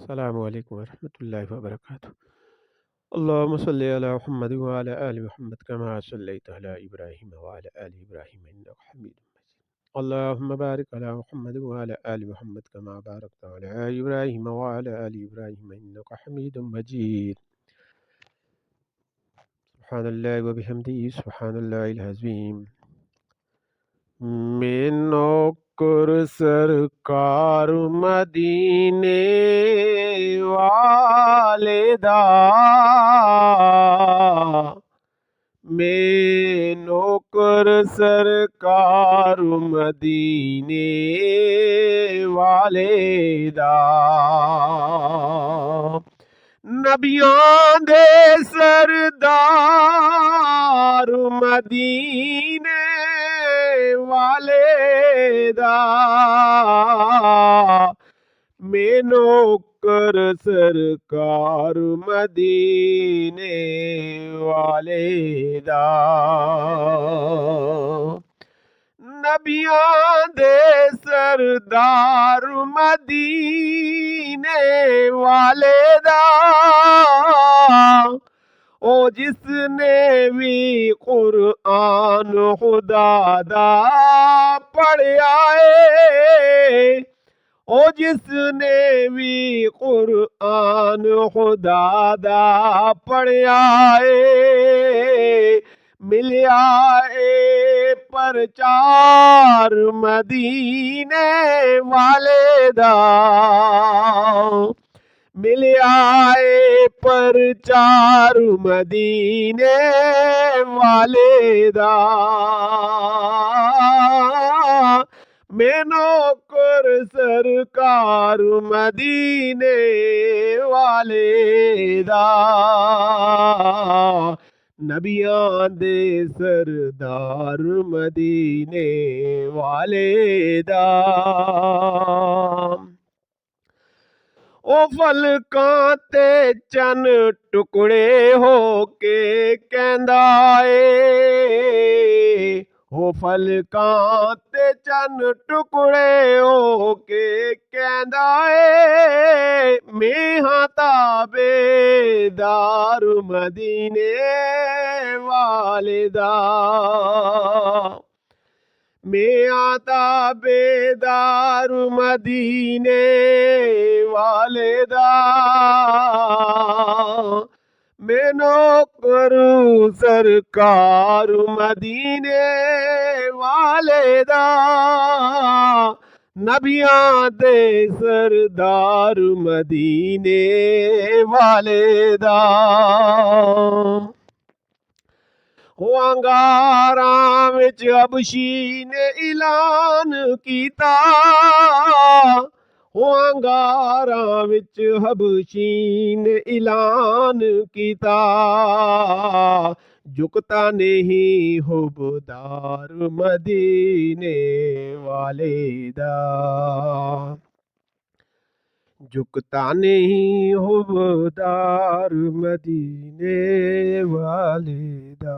السلام علیکم ورحمۃ اللہ وبرکاتہ۔ اللهم صل على محمد وعلى آل محمد كما صليت على إبراهيم وعلى آل إبراهيم إنك حميد مجيد. اللهم بارك على محمد وعلى آل محمد كما باركت على إبراهيم وعلى آل إبراهيم إنك حميد مجيد. سبحان الله وبحمده سبحان الله العظيم. میں نوکر سرکار مدینے والدا، میں نوکر سرکار مدینے والدا، نبیاں دے سردار مدینے والے دا، میں نوکر سرکار مدینے والے دا، نبیاں دے سردار مدینے والے دا، او جس نے بھی قرآن خدا دا پڑھیا ہے، او جس نے بھی قرآن خدا دا پڑھیا ہے، ملیا اے پرچار مدینے والے دا، ملیا اے پرچار مدینے والے دا، میں نوکر سرکار مدینے والے دا، نبیاں دے سردار مدینے والے دا، او فلکاں تے چن ٹکڑے ہو کے کہندا اے، او فلکاں تے چن ٹکڑے ہو کے کہندا اے، میں ہاں تابعدار مدینے والدا، میں آتا بیدار مدینے والدا، میں نوکر سرکار مدینے والدا، نبیاں دے سردار مدینے والدا، انگاراں وچ حبشی نے اعلان کیتا، انگاراں وچ حبشی نے اعلان کیتا، جھکتا نہیں حبدار مدینے والے دا، جھکتا نہیں حبدار مدینے والے دا۔